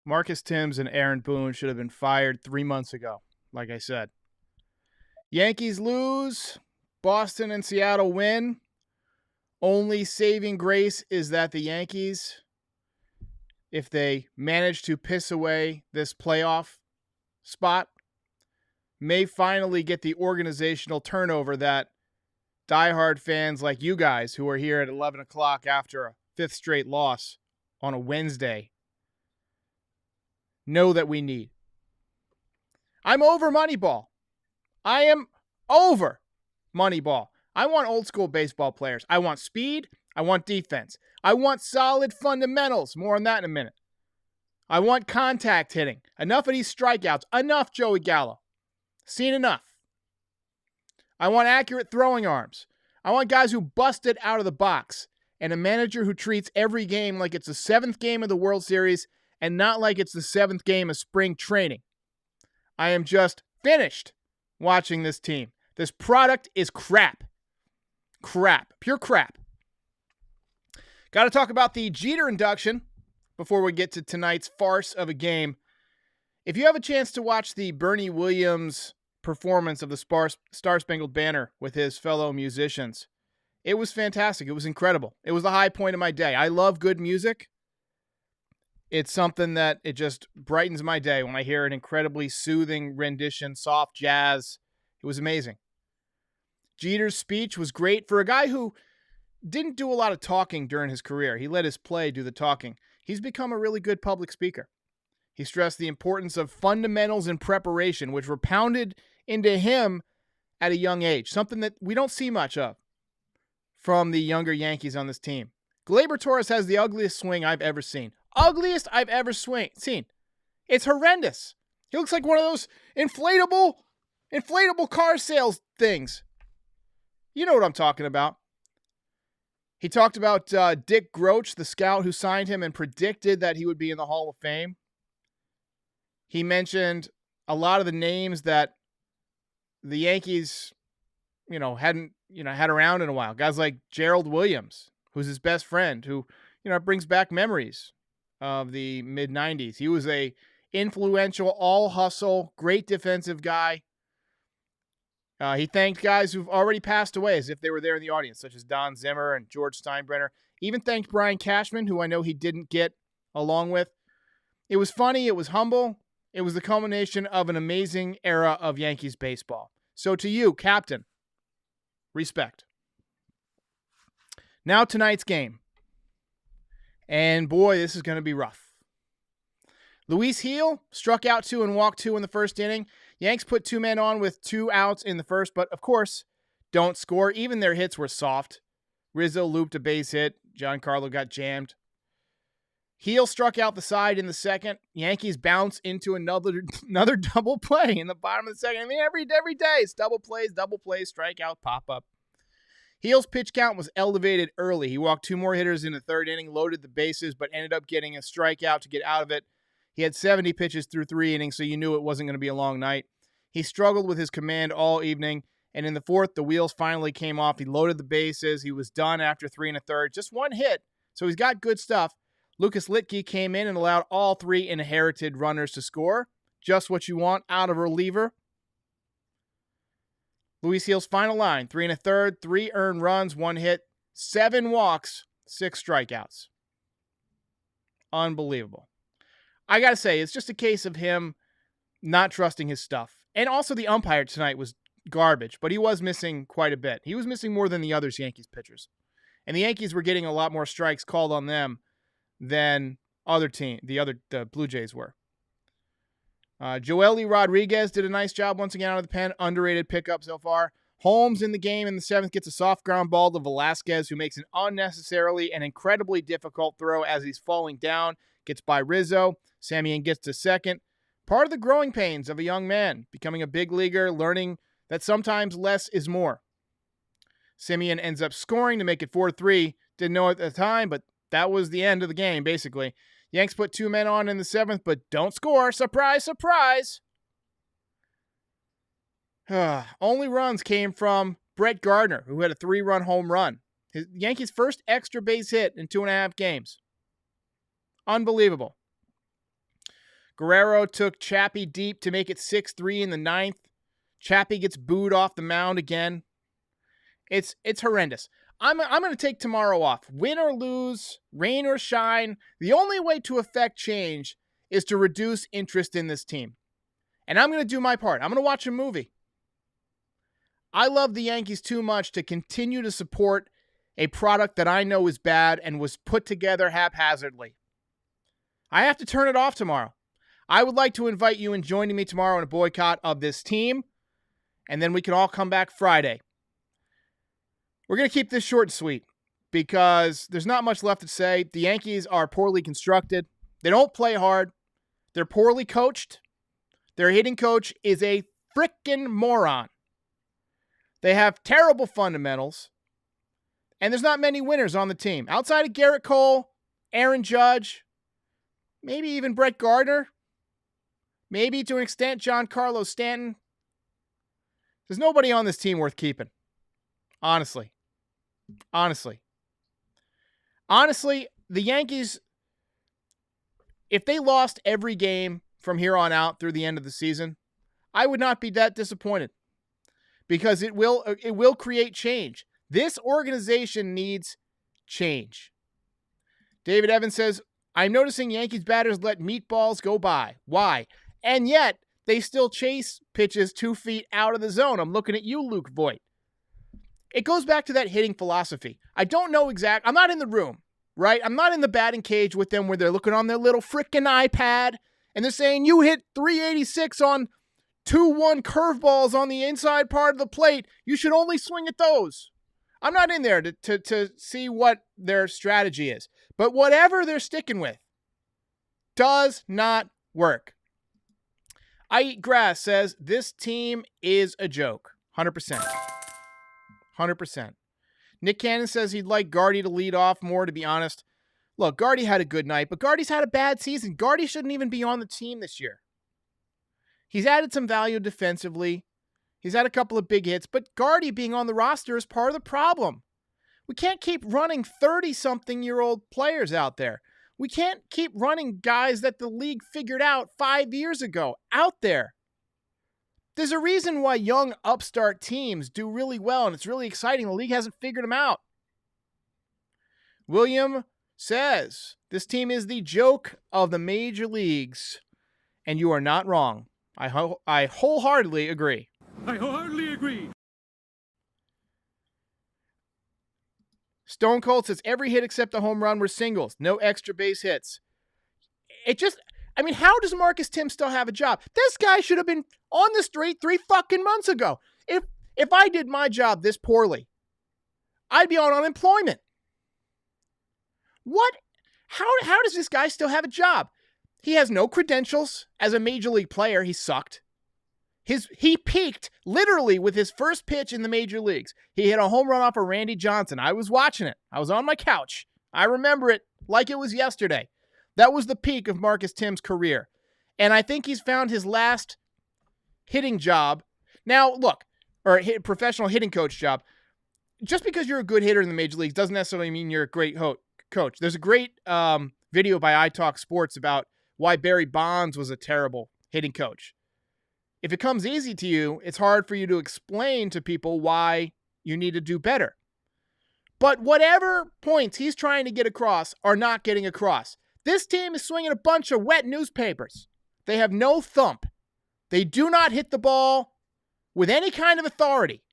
Marcus Timms and Aaron Boone should have been fired 3 months ago, like I said. Yankees lose. Boston and Seattle win. Only saving grace is that the Yankees, if they manage to piss away this playoff spot, may finally get the organizational turnover that diehard fans like you guys who are here at 11 o'clock after a fifth straight loss on a Wednesday know that we need. I'm over Moneyball. I am over Moneyball. I want old school baseball players. I want speed. I want defense. I want solid fundamentals. More on that in a minute. I want contact hitting. Enough of these strikeouts. Enough, Joey Gallo. Seen enough. I want accurate throwing arms. I want guys who bust it out of the box. And a manager who treats every game like it's the 7th game of the World Series and not like it's the 7th game of spring training. I am just finished watching this team. This product is crap. Crap. Pure crap. Got to talk about the Jeter induction before we get to tonight's farce of a game. If you have a chance to watch the Bernie Williams performance of the Star Spangled Banner with his fellow musicians, it was fantastic. It was incredible. It was the high point of my day. I love good music. It's something that it just brightens my day when I hear an incredibly soothing rendition, soft jazz. It was amazing. Jeter's speech was great for a guy who didn't do a lot of talking during his career. He let his play do the talking. He's become a really good public speaker. He stressed the importance of fundamentals and preparation, which were pounded into him at a young age, something that we don't see much of from the younger Yankees on this team. Gleyber Torres has the ugliest swing I've ever seen. Ugliest I've ever seen. It's horrendous. He looks like one of those inflatable car sales things. You know what I'm talking about. He talked about Dick Groach, the scout who signed him and predicted that he would be in the Hall of Fame. He mentioned a lot of the names that the Yankees, hadn't, had around in a while. Guys like Gerald Williams, who's his best friend, who, brings back memories of the mid-90s. He was a influential, all-hustle, great defensive guy. He thanked guys who've already passed away as if they were there in the audience, such as Don Zimmer and George Steinbrenner. Even thanked Brian Cashman, who I know he didn't get along with. It was funny. It was humble. It was the culmination of an amazing era of Yankees baseball. So to you, Captain, respect. Now tonight's game. And boy, this is going to be rough. Luis Gil struck out 2 and walked 2 in the first inning. Yanks put 2 men on with 2 outs in the first, but of course, don't score. Even their hits were soft. Rizzo looped a base hit. Giancarlo got jammed. Gil struck out the side in the second. Yankees bounce into another double play in the bottom of the second. I mean, every day it's double plays, strikeout, pop-up. Gil's pitch count was elevated early. He walked 2 more hitters in the third inning, loaded the bases, but ended up getting a strikeout to get out of it. He had 70 pitches through 3 innings, so you knew it wasn't going to be a long night. He struggled with his command all evening, and in the fourth, the wheels finally came off. He loaded the bases. He was done after 3 1/3. Just 1 hit, so he's got good stuff. Lucas Litke came in and allowed all 3 inherited runners to score. Just what you want out of a reliever. Luis Gil's final line, 3 1/3, 3 earned runs, 1 hit, 7 walks, 6 strikeouts. Unbelievable. I got to say, it's just a case of him not trusting his stuff. And also the umpire tonight was garbage, but he was missing quite a bit. He was missing more than the other Yankees pitchers. And the Yankees were getting a lot more strikes called on them than the Blue Jays were. Joely Rodriguez did a nice job once again out of the pen. Underrated pickup so far. Holmes in the game in the 7th gets a soft ground ball to Velasquez, who makes an unnecessarily and incredibly difficult throw as he's falling down. Gets by Rizzo. Semien gets to second. Part of the growing pains of a young man, becoming a big leaguer, learning that sometimes less is more. Semien ends up scoring to make it 4-3. Didn't know at the time, but that was the end of the game, basically. Yanks put 2 men on in the 7th, but don't score. Surprise, surprise. Only runs came from Brett Gardner, who had a 3-run home run. Yankees' first extra base hit in 2.5 games. Unbelievable. Guerrero took Chappie deep to make it 6-3 in the ninth. Chappie gets booed off the mound again. It's horrendous. I'm going to take tomorrow off. Win or lose, rain or shine, the only way to affect change is to reduce interest in this team. And I'm going to do my part. I'm going to watch a movie. I love the Yankees too much to continue to support a product that I know is bad and was put together haphazardly. I have to turn it off tomorrow. I would like to invite you in joining me tomorrow in a boycott of this team, and then we can all come back Friday. We're going to keep this short and sweet because there's not much left to say. The Yankees are poorly constructed. They don't play hard. They're poorly coached. Their hitting coach is a frickin' moron. They have terrible fundamentals. And there's not many winners on the team. Outside of Garrett Cole, Aaron Judge, maybe even Brett Gardner, maybe to an extent Giancarlo Stanton. There's nobody on this team worth keeping. Honestly, the Yankees, if they lost every game from here on out through the end of the season, I would not be that disappointed because it will create change. This organization needs change. David Evans says, I'm noticing Yankees batters let meatballs go by. Why? And yet, they still chase pitches 2 feet out of the zone. I'm looking at you, Luke Voigt. It goes back to that hitting philosophy. I don't know I'm not in the room, right? I'm not in the batting cage with them where they're looking on their little frickin' iPad and they're saying, you hit 386 on 2-1 curveballs on the inside part of the plate. You should only swing at those. I'm not in there to see what their strategy is. But whatever they're sticking with does not work. I Eat Grass says, this team is a joke. 100%. 100%. Nick Cannon says he'd like Gardy to lead off more, to be honest. Look, Gardy had a good night, but Gardy's had a bad season. Gardy shouldn't even be on the team this year. He's added some value defensively. He's had a couple of big hits, but Gardy being on the roster is part of the problem. We can't keep running 30-something-year-old players out there. We can't keep running guys that the league figured out 5 years ago out there. There's a reason why young upstart teams do really well, and it's really exciting. The league hasn't figured them out. William says, this team is the joke of the major leagues, and you are not wrong. I wholeheartedly agree. I wholeheartedly agree. Stone Cold says every hit except the home run were singles. No extra base hits. How does Marcus Tim still have a job? This guy should have been on the street 3 fucking months ago. If I did my job this poorly, I'd be on unemployment. What? How does this guy still have a job? He has no credentials as a major league player. He sucked. He peaked literally with his first pitch in the major leagues. He hit a home run off of Randy Johnson. I was watching it. I was on my couch. I remember it like it was yesterday. That was the peak of Marcus Tim's career. And I think he's found his last hitting job. Now, look, professional hitting coach job. Just because you're a good hitter in the major leagues doesn't necessarily mean you're a great coach. There's a great video by iTalk Sports about why Barry Bonds was a terrible hitting coach. If it comes easy to you, it's hard for you to explain to people why you need to do better. But whatever points he's trying to get across are not getting across. This team is swinging a bunch of wet newspapers. They have no thump. They do not hit the ball with any kind of authority.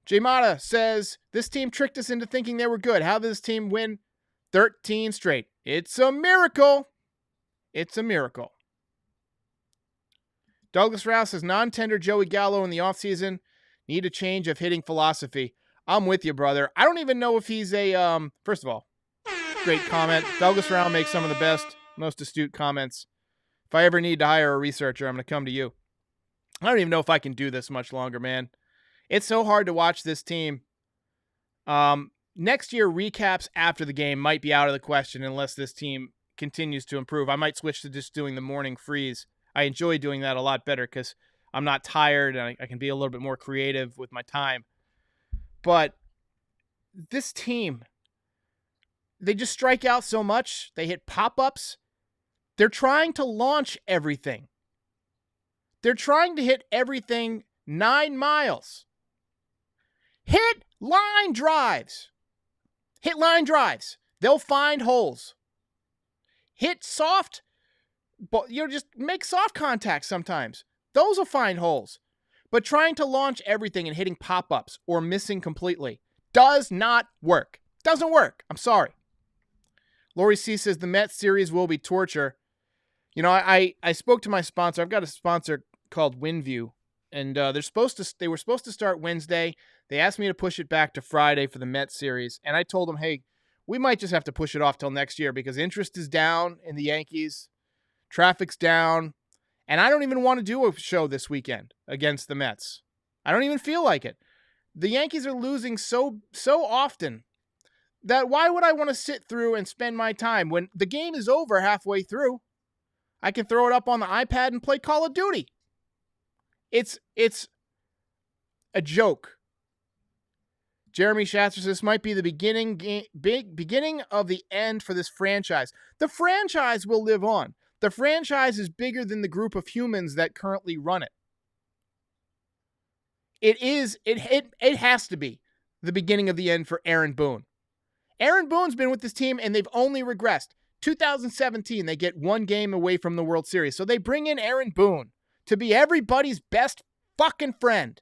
J Mata says, this team tricked us into thinking they were good. How did this team win 13 straight? It's a miracle. It's a miracle. Douglas Rouse says, non-tender Joey Gallo in the offseason need a change of hitting philosophy. I'm with you, brother. I don't even know if he's first of all, great comment. Douglas Rouse makes some of the best, most astute comments. If I ever need to hire a researcher, I'm going to come to you. I don't even know if I can do this much longer, man. It's so hard to watch this team. Next year, recaps after the game might be out of the question unless this team continues to improve. I might switch to just doing the morning Frieze. I enjoy doing that a lot better because I'm not tired and I can be a little bit more creative with my time. But this team, they just strike out so much. They hit pop-ups. They're trying to launch everything. They're trying to hit everything 9 miles. Hit line drives. Hit line drives. They'll find holes. Hit soft, just make soft contact sometimes. Those will find holes. But trying to launch everything and hitting pop-ups or missing completely does not work. Doesn't work. I'm sorry. Lori C says the Mets series will be torture. You know, I spoke to my sponsor. I've got a sponsor called WinView, and they were supposed to start Wednesday. They asked me to push it back to Friday for the Mets series, and I told them, hey, we might just have to push it off till next year because interest is down in the Yankees, traffic's down, and I don't even want to do a show this weekend against the Mets. I don't even feel like it. The Yankees are losing so often that why would I want to sit through and spend my time when the game is over halfway through? I can throw it up on the iPad and play Call of Duty. It's a joke. Jeremy Schatzer says this might be the beginning of the end for this franchise. The franchise will live on. The franchise is bigger than the group of humans that currently run it. It has to be the beginning of the end for Aaron Boone. Aaron Boone's been with this team and they've only regressed. 2017, they get one game away from the World Series. So they bring in Aaron Boone to be everybody's best fucking friend.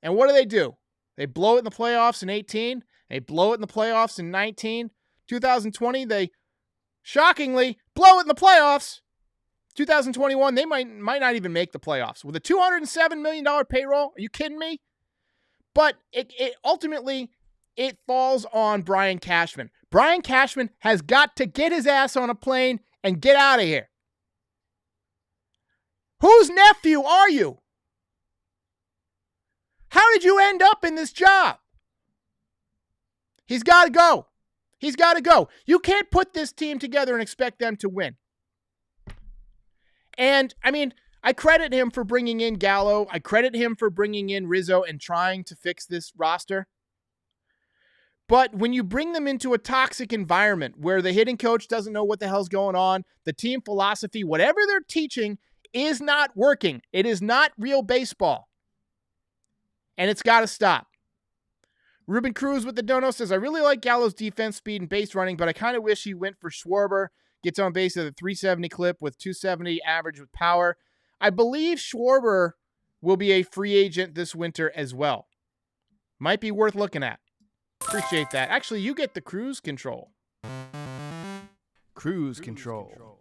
And what do? They blow it in the playoffs in 18. They blow it in the playoffs in 19. 2020, they shockingly blow it in the playoffs. 2021, they might not even make the playoffs. With a $207 million payroll, are you kidding me? But it ultimately, it falls on Brian Cashman. Brian Cashman has got to get his ass on a plane and get out of here. Whose nephew are you? How did you end up in this job? He's got to go. He's got to go. You can't put this team together and expect them to win. And, I mean, I credit him for bringing in Gallo. I credit him for bringing in Rizzo and trying to fix this roster. But when you bring them into a toxic environment where the hitting coach doesn't know what the hell's going on, the team philosophy, whatever they're teaching is not working. It is not real baseball. And it's got to stop. Ruben Cruz with the dono says, I really like Gallo's defense, speed, and base running, but I kind of wish he went for Schwarber. Gets on base at a 370 clip with 270 average with power. I believe Schwarber will be a free agent this winter as well. Might be worth looking at. Appreciate that. Actually, you get the cruise control. Cruise control.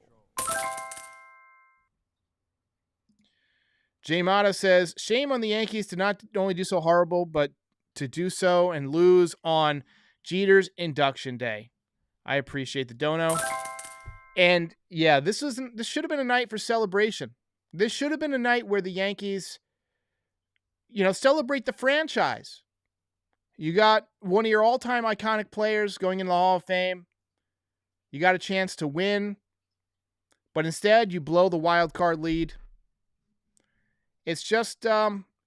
Jay Mata says, shame on the Yankees to not only do so horrible, but to do so and lose on Jeter's induction day. I appreciate the dono. And yeah, this should have been a night for celebration. This should have been a night where the Yankees, celebrate the franchise. You got one of your all-time iconic players going in the Hall of Fame. You got a chance to win, but instead you blow the wild card lead. It's just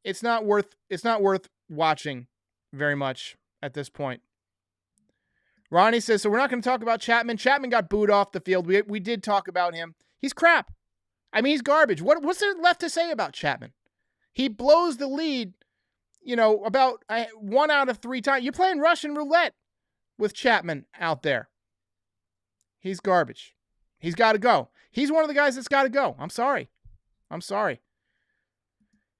it's not worth watching very much at this point. Ronnie says, so we're not going to talk about Chapman. Chapman got booed off the field. We did talk about him. He's crap. I mean, he's garbage. What's there left to say about Chapman? He blows the lead, about 1 out of 3 times. You're playing Russian roulette with Chapman out there. He's garbage. He's got to go. He's one of the guys that's got to go. I'm sorry.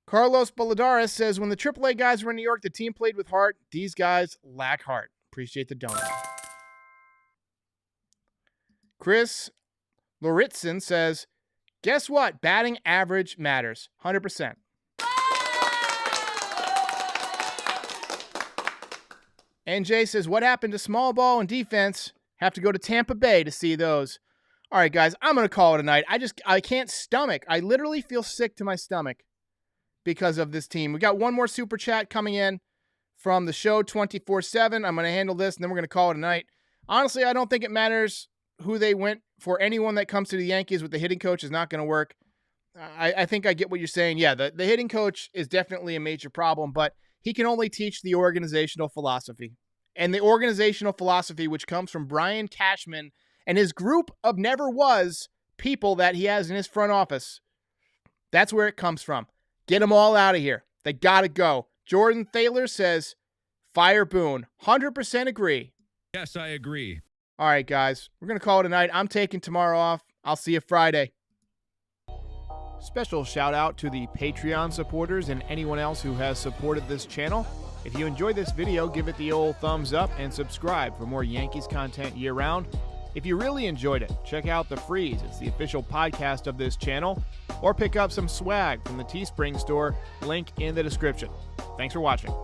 Carlos Boladares says, when the AAA guys were in New York, the team played with heart. These guys lack heart. Appreciate the donut. Chris Loritzen says, guess what? Batting average matters. 100%. NJ says, what happened to small ball and defense? Have to go to Tampa Bay to see those. All right, guys, I'm going to call it a night. I can't stomach. I literally feel sick to my stomach because of this team. We got one more super chat coming in from the show 24/7. I'm going to handle this, and then we're going to call it a night. Honestly, I don't think it matters who they went for. Anyone that comes to the Yankees with the hitting coach is not going to work. I think I get what you're saying. Yeah, the hitting coach is definitely a major problem, but he can only teach the organizational philosophy. And the organizational philosophy, which comes from Brian Cashman and his group of never was people that he has in his front office. That's where it comes from. Get them all out of here. They got to go. Jordan Thaler says, fire Boone. 100% agree. Yes, I agree. All right, guys. We're going to call it a night. I'm taking tomorrow off. I'll see you Friday. Special shout out to the Patreon supporters and anyone else who has supported this channel. If you enjoyed this video, give it the old thumbs up and subscribe for more Yankees content year-round. If you really enjoyed it, check out the Frieze. It's the official podcast of this channel. Or pick up some swag from the Teespring store, link in the description. Thanks for watching.